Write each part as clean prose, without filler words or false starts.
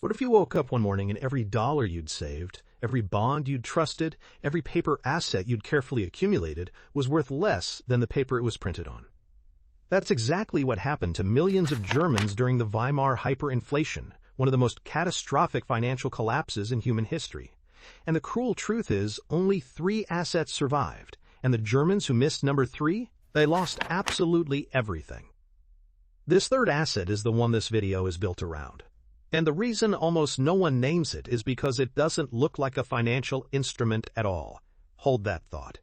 What if you woke up one morning and every dollar you'd saved, every bond you'd trusted, every paper asset you'd carefully accumulated was worth less than the paper it was printed on? That's exactly what happened to millions of Germans during the Weimar Hyperinflation, one of the most catastrophic financial collapses in human history. And the cruel truth is, only 3 assets survived, and the Germans who missed number 3, they lost absolutely everything. This third asset is the one this video is built around. And the reason almost no one names it is because it doesn't look like a financial instrument at all. Hold that thought.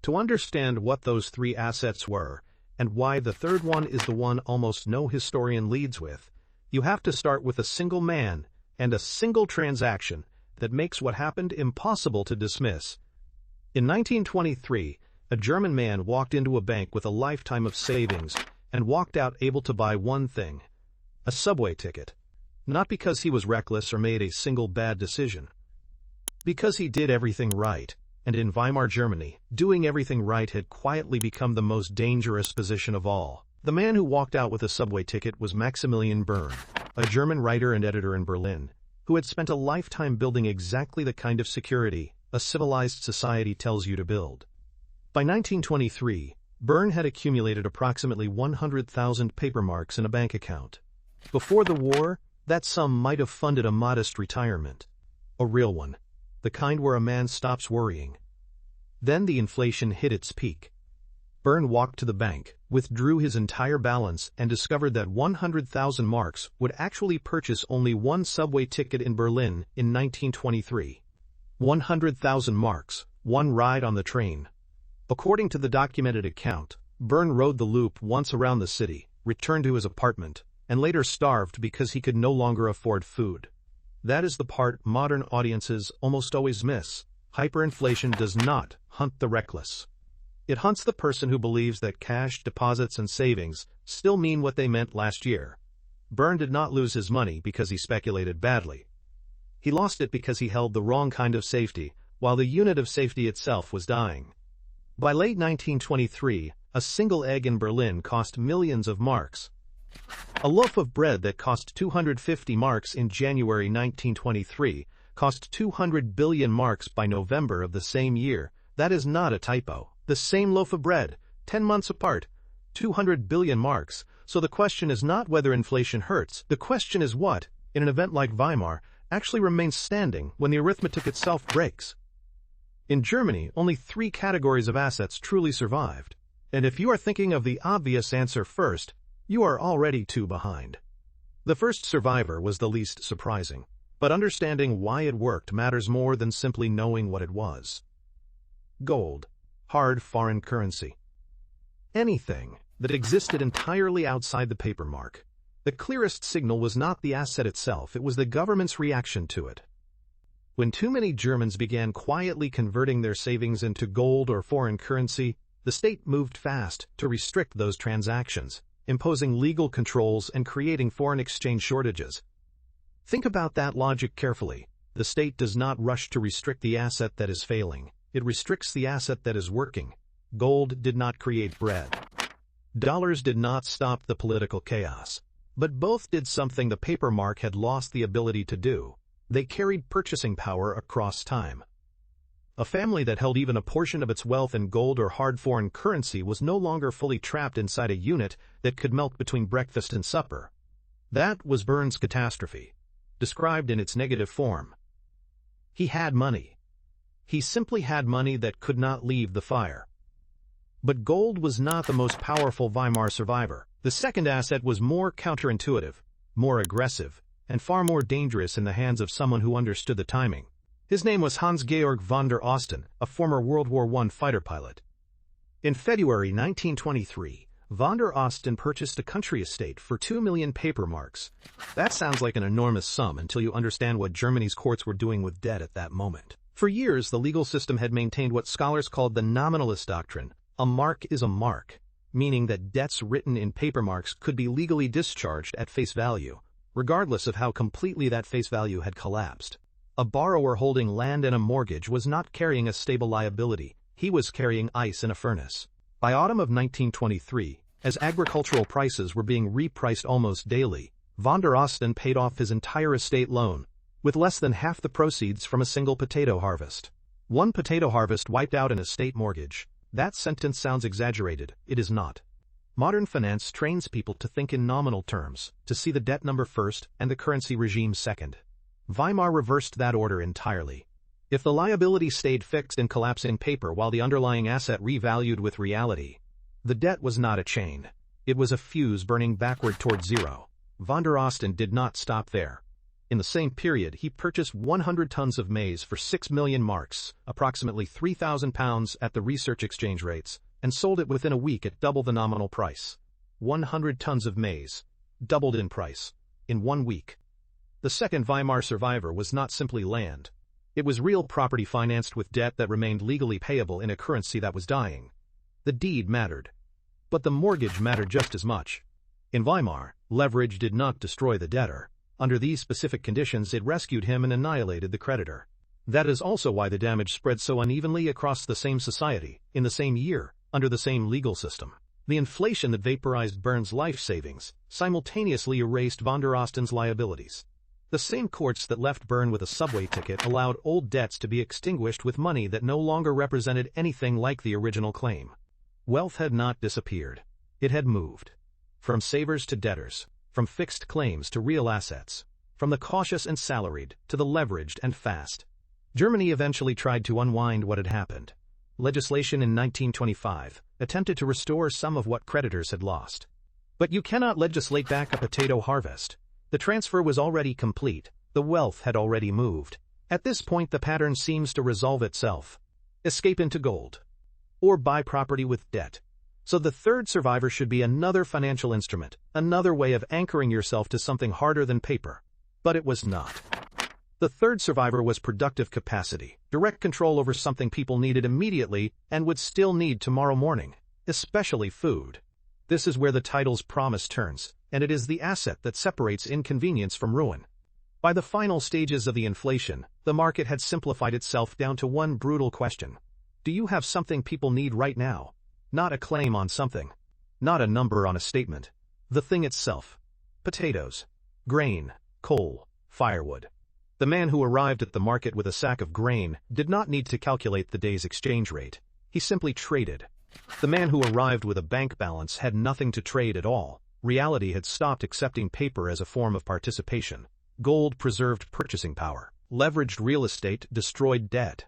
To understand what those 3 assets were, and why the third one is the one almost no historian leads with, you have to start with a single man and a single transaction that makes what happened impossible to dismiss. In 1923, a German man walked into a bank with a lifetime of savings and walked out able to buy one thing: a subway ticket. Not because he was reckless or made a single bad decision. Because he did everything right, and in Weimar Germany, doing everything right had quietly become the most dangerous position of all. The man who walked out with a subway ticket was Maximilian Bern, a German writer and editor in Berlin, who had spent a lifetime building exactly the kind of security a civilized society tells you to build. By 1923, Bern had accumulated approximately 100,000 paper marks in a bank account. Before the war, that sum might have funded a modest retirement. A real one, the kind where a man stops worrying. Then the inflation hit its peak. Bern walked to the bank, withdrew his entire balance, and discovered that 100,000 marks would actually purchase only one subway ticket in Berlin in 1923. 100,000 marks, one ride on the train. According to the documented account, Bern rode the loop once around the city, returned to his apartment, and later starved because he could no longer afford food. That is the part modern audiences almost always miss. Hyperinflation does not hunt the reckless. It hunts the person who believes that cash deposits and savings still mean what they meant last year. Bern did not lose his money because he speculated badly. He lost it because he held the wrong kind of safety, while the unit of safety itself was dying. By late 1923, a single egg in Berlin cost millions of marks. A loaf of bread that cost 250 marks in January 1923 cost 200 billion marks by November of the same year. That is not a typo. The same loaf of bread, 10 months apart, 200 billion marks. So the question is not whether inflation hurts. The question is what, in an event like Weimar, actually remains standing when the arithmetic itself breaks. In Germany, only 3 categories of assets truly survived. And if you are thinking of the obvious answer first, you are already 2 behind. The first survivor was the least surprising, but understanding why it worked matters more than simply knowing what it was. Gold, hard foreign currency. Anything that existed entirely outside the paper mark. The clearest signal was not the asset itself, it was the government's reaction to it. When too many Germans began quietly converting their savings into gold or foreign currency, the state moved fast to restrict those transactions, imposing legal controls and creating foreign exchange shortages. Think about that logic carefully. The state does not rush to restrict the asset that is failing. It restricts the asset that is working. Gold did not create bread. Dollars did not stop the political chaos. But both did something the paper mark had lost the ability to do. They carried purchasing power across time. A family that held even a portion of its wealth in gold or hard foreign currency was no longer fully trapped inside a unit that could melt between breakfast and supper. That was Bern's catastrophe, described in its negative form. He had money. He simply had money that could not leave the fire. But gold was not the most powerful Weimar survivor. The second asset was more counterintuitive, more aggressive, and far more dangerous in the hands of someone who understood the timing. His name was Hans-Georg von der Osten, a former World War I fighter pilot. In February 1923, von der Osten purchased a country estate for 2 million paper marks. That sounds like an enormous sum until you understand what Germany's courts were doing with debt at that moment. For years, the legal system had maintained what scholars called the nominalist doctrine. A mark is a mark, meaning that debts written in paper marks could be legally discharged at face value, regardless of how completely that face value had collapsed. A borrower holding land and a mortgage was not carrying a stable liability, he was carrying ice in a furnace. By autumn of 1923, as agricultural prices were being repriced almost daily, Von der Osten paid off his entire estate loan, with less than half the proceeds from a single potato harvest. One potato harvest wiped out an estate mortgage. That sentence sounds exaggerated, it is not. Modern finance trains people to think in nominal terms, to see the debt number first and the currency regime second. Weimar reversed that order entirely. If the liability stayed fixed in collapsing paper while the underlying asset revalued with reality, the debt was not a chain. It was a fuse burning backward toward zero. Von der Osten did not stop there. In the same period, he purchased 100 tons of maize for 6 million marks, approximately £3,000 at the research exchange rates, and sold it within a week at double the nominal price. 100 tons of maize, doubled in price, in 1 week. The second Weimar survivor was not simply land. It was real property financed with debt that remained legally payable in a currency that was dying. The deed mattered. But the mortgage mattered just as much. In Weimar, leverage did not destroy the debtor. Under these specific conditions, it rescued him and annihilated the creditor. That is also why the damage spread so unevenly across the same society, in the same year, under the same legal system. The inflation that vaporized Bern's life savings simultaneously erased von der Osten's liabilities. The same courts that left Bern with a subway ticket allowed old debts to be extinguished with money that no longer represented anything like the original claim. Wealth had not disappeared. It had moved. From savers to debtors, from fixed claims to real assets, from the cautious and salaried to the leveraged and fast. Germany eventually tried to unwind what had happened. Legislation in 1925 attempted to restore some of what creditors had lost. But you cannot legislate back a potato harvest. The transfer was already complete, the wealth had already moved. At this point the pattern seems to resolve itself. Escape into gold. Or buy property with debt. So the third survivor should be another financial instrument, another way of anchoring yourself to something harder than paper. But it was not. The third survivor was productive capacity, direct control over something people needed immediately and would still need tomorrow morning, especially food. This is where the title's promise turns, and it is the asset that separates inconvenience from ruin. By the final stages of the inflation, the market had simplified itself down to one brutal question. Do you have something people need right now? Not a claim on something. Not a number on a statement. The thing itself. Potatoes. Grain. Coal. Firewood. The man who arrived at the market with a sack of grain did not need to calculate the day's exchange rate. He simply traded. The man who arrived with a bank balance had nothing to trade at all. Reality had stopped accepting paper as a form of participation. Gold preserved purchasing power. Leveraged real estate destroyed debt.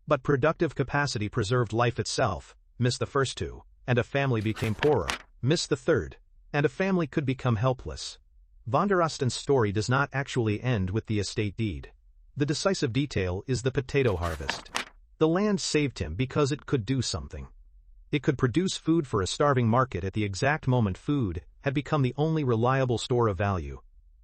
But productive capacity preserved life itself. Miss the first two, and a family became poorer. Miss the third, and a family could become helpless. Von der Osten's story does not actually end with the estate deed. The decisive detail is the potato harvest. The land saved him because it could do something. It could produce food for a starving market at the exact moment food had become the only reliable store of value.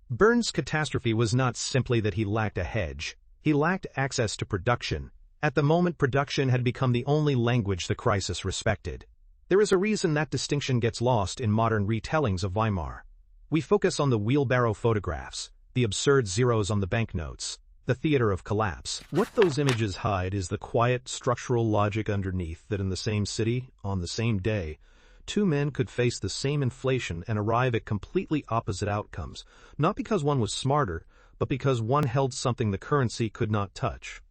Bern's catastrophe was not simply that he lacked a hedge. He lacked access to production. At the moment production had become the only language the crisis respected. There is a reason that distinction gets lost in modern retellings of Weimar. We focus on the wheelbarrow photographs, the absurd zeros on the banknotes, the theater of collapse. What those images hide is the quiet structural logic underneath that in the same city, on the same day, two men could face the same inflation and arrive at completely opposite outcomes, not because one was smarter, but because one held something the currency could not touch.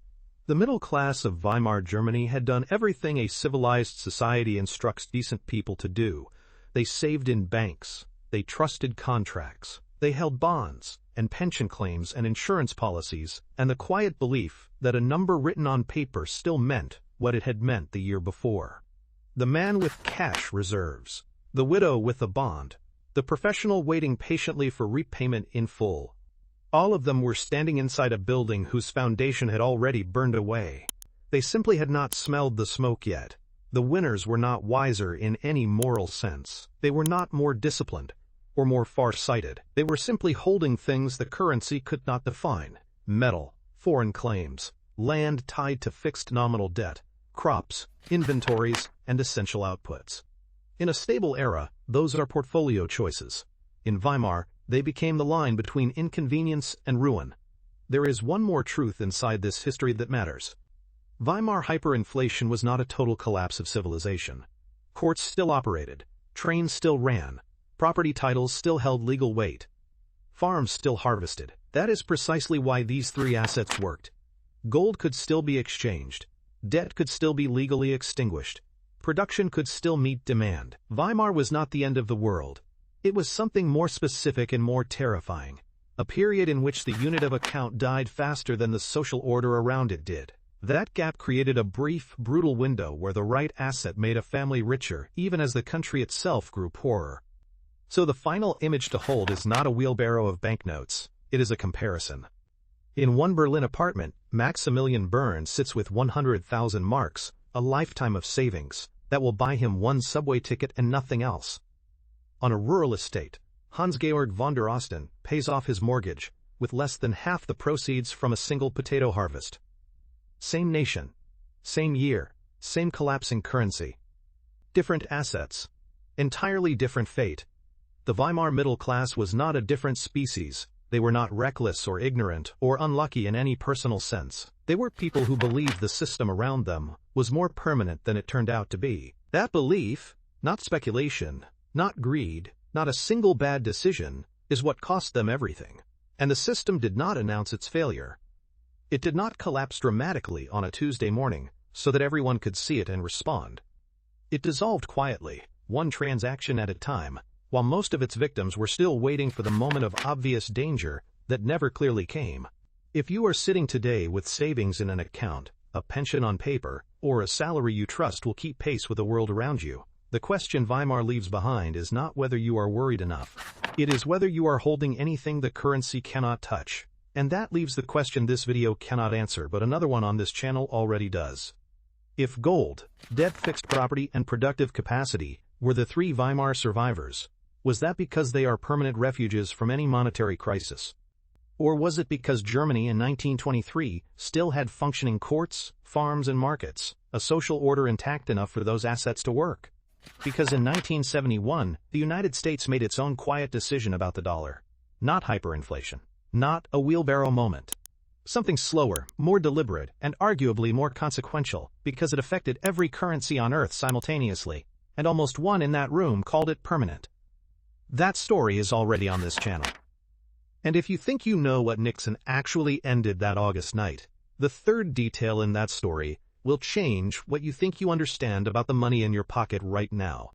The middle class of Weimar Germany had done everything a civilized society instructs decent people to do. They saved in banks. They trusted contracts. They held bonds, and pension claims and insurance policies, and the quiet belief that a number written on paper still meant what it had meant the year before. The man with cash reserves, the widow with a bond, the professional waiting patiently for repayment in full. All of them were standing inside a building whose foundation had already burned away. They simply had not smelled the smoke yet. The winners were not wiser in any moral sense. They were not more disciplined or more far-sighted. They were simply holding things the currency could not define. Metal, foreign claims, land tied to fixed nominal debt, crops, inventories, and essential outputs. In a stable era, those are portfolio choices. In Weimar, they became the line between inconvenience and ruin. There is one more truth inside this history that matters. Weimar hyperinflation was not a total collapse of civilization. Courts still operated, trains still ran, property titles still held legal weight. farms still harvested. That is precisely why these three assets worked. Gold could still be exchanged. Debt could still be legally extinguished. Production could still meet demand. Weimar was not the end of the world. It was something more specific and more terrifying. A period in which the unit of account died faster than the social order around it did. That gap created a brief, brutal window where the right asset made a family richer even as the country itself grew poorer. So the final image to hold is not a wheelbarrow of banknotes, it is a comparison. In one Berlin apartment, Maximilian Bern sits with 100,000 marks, a lifetime of savings, that will buy him one subway ticket and nothing else. On a rural estate, Hans-Georg von der Osten pays off his mortgage, with less than half the proceeds from a single potato harvest. Same nation, same year, same collapsing currency. Different assets, entirely different fate. The Weimar middle class was not a different species. They were not reckless or ignorant or unlucky in any personal sense. They were people who believed the system around them was more permanent than it turned out to be. That belief, not speculation, not greed, not a single bad decision, is what cost them everything. And the system did not announce its failure. It did not collapse dramatically on a Tuesday morning so that everyone could see it and respond. It dissolved quietly, one transaction at a time, while most of its victims were still waiting for the moment of obvious danger that never clearly came. If you are sitting today with savings in an account, a pension on paper, or a salary you trust will keep pace with the world around you, the question Weimar leaves behind is not whether you are worried enough. It is whether you are holding anything the currency cannot touch. And that leaves the question this video cannot answer, but another one on this channel already does. If gold, debt, fixed property, and productive capacity were the three Weimar survivors, was that because they are permanent refuges from any monetary crisis? Or was it because Germany in 1923 still had functioning courts, farms, and markets, a social order intact enough for those assets to work? Because in 1971, the United States made its own quiet decision about the dollar. Not hyperinflation. Not a wheelbarrow moment. Something slower, more deliberate, and arguably more consequential, because it affected every currency on Earth simultaneously, and almost one in that room called it permanent. That story is already on this channel. And if you think you know what Nixon actually ended that August night, the third detail in that story will change what you think you understand about the money in your pocket right now.